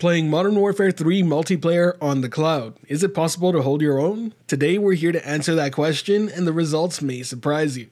Playing Modern Warfare 3 multiplayer on the cloud. Is it possible to hold your own? Today we're here to answer that question, and the results may surprise you.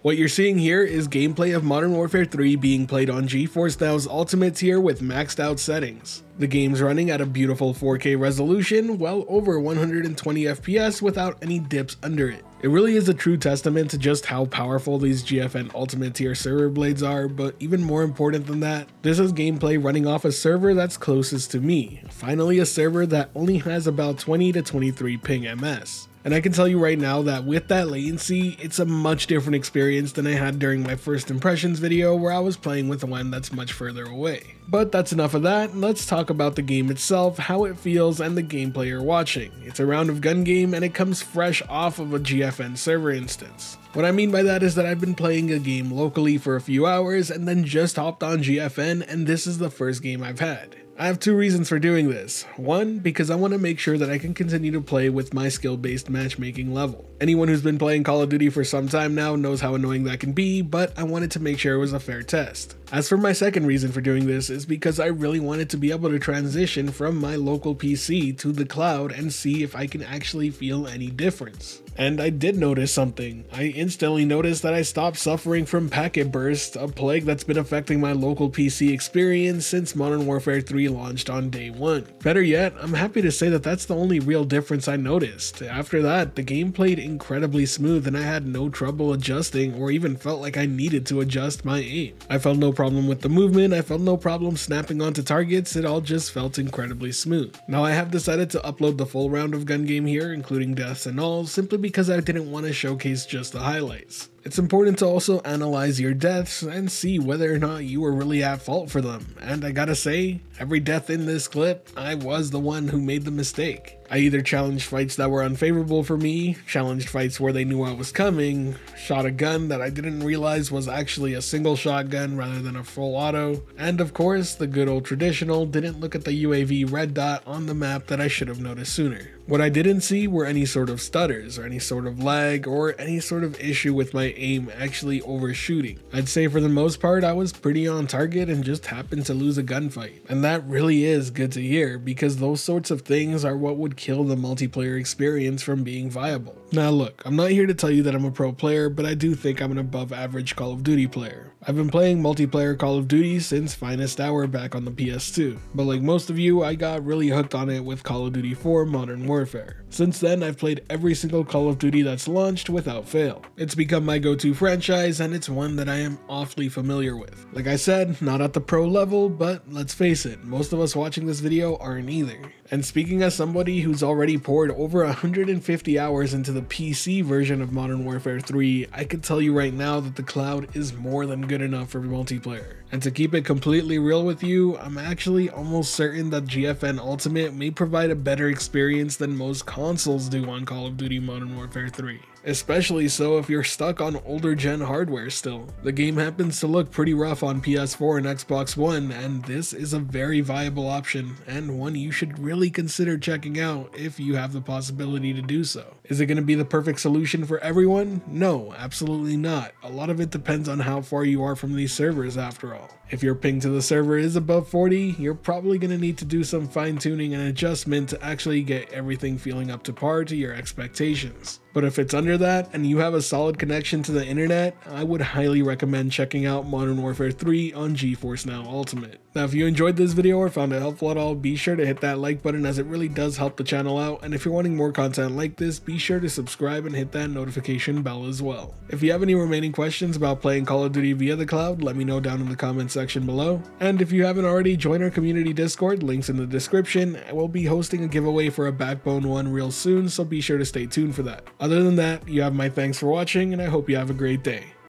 What you're seeing here is gameplay of Modern Warfare 3 being played on GeForce Now's Ultimate tier with maxed out settings. The game's running at a beautiful 4K resolution, well over 120 FPS without any dips under it. It really is a true testament to just how powerful these GFN Ultimate tier server blades are, but even more important than that, this is gameplay running off a server that's closest to me. Finally a server that only has about 20 to 23 ping ms. And I can tell you right now that with that latency, it's a much different experience than I had during my first impressions video where I was playing with one that's much further away. But that's enough of that, let's talk about the game itself, how it feels, and the gameplay you're watching. It's a round of gun game and it comes fresh off of a GFN server instance. What I mean by that is that I've been playing a game locally for a few hours and then just hopped on GFN, and this is the first game I've had. I have two reasons for doing this. One, because I want to make sure that I can continue to play with my skill-based matchmaking level. Anyone who's been playing Call of Duty for some time now knows how annoying that can be, but I wanted to make sure it was a fair test. As for my second reason for doing this is because I really wanted to be able to transition from my local PC to the cloud and see if I can actually feel any difference. And I did notice something. I instantly noticed that I stopped suffering from packet burst, a plague that's been affecting my local PC experience since Modern Warfare 3 launched on day one. Better yet, I'm happy to say that that's the only real difference I noticed. After that, the game played incredibly smooth and I had no trouble adjusting or even felt like I needed to adjust my aim. I felt no problem with the movement, I felt no problem snapping onto targets, it all just felt incredibly smooth. Now I have decided to upload the full round of gun game here, including deaths and all, simply because I didn't want to showcase just the highlights. It's important to also analyze your deaths and see whether or not you were really at fault for them, and I gotta say, every death in this clip, I was the one who made the mistake. I either challenged fights that were unfavorable for me, challenged fights where they knew I was coming, shot a gun that I didn't realize was actually a single shotgun rather than a full auto, and of course, the good old traditional, didn't look at the UAV red dot on the map that I should have noticed sooner. What I didn't see were any sort of stutters or any sort of lag or any sort of issue with my aim actually overshooting. I'd say for the most part I was pretty on target and just happened to lose a gunfight. And that really is good to hear because those sorts of things are what would kill the multiplayer experience from being viable. Now look, I'm not here to tell you that I'm a pro player, but I do think I'm an above average Call of Duty player. I've been playing multiplayer Call of Duty since Finest Hour back on the PS2, but like most of you, I got really hooked on it with Call of Duty 4 Modern Warfare. Since then, I've played every single Call of Duty that's launched without fail. It's become my go-to franchise and it's one that I am awfully familiar with. Like I said, not at the pro level, but let's face it, most of us watching this video aren't either. And speaking as somebody who's already poured over 150 hours into the PC version of Modern Warfare 3, I can tell you right now that the cloud is more than good enough for multiplayer. And to keep it completely real with you, I'm actually almost certain that GFN Ultimate may provide a better experience than most consoles do on Call of Duty Modern Warfare 3. Especially so if you're stuck on older gen hardware still. The game happens to look pretty rough on PS4 and Xbox One, and this is a very viable option, and one you should really consider checking out if you have the possibility to do so. Is it going to be the perfect solution for everyone? No, absolutely not. A lot of it depends on how far you are from these servers after all. If your ping to the server is above 40, you're probably going to need to do some fine tuning and adjustment to actually get everything feeling up to par to your expectations. But if it's under that and you have a solid connection to the internet, I would highly recommend checking out Modern Warfare 3 on GeForce Now Ultimate. Now if you enjoyed this video or found it helpful at all, be sure to hit that like button as it really does help the channel out, and if you're wanting more content like this, be sure to subscribe and hit that notification bell as well. If you have any remaining questions about playing Call of Duty via the cloud, let me know down in the comments section below. And if you haven't already, join our community Discord, links in the description. We'll be hosting a giveaway for a Backbone 1 real soon, so be sure to stay tuned for that. Other than that, you have my thanks for watching, and I hope you have a great day.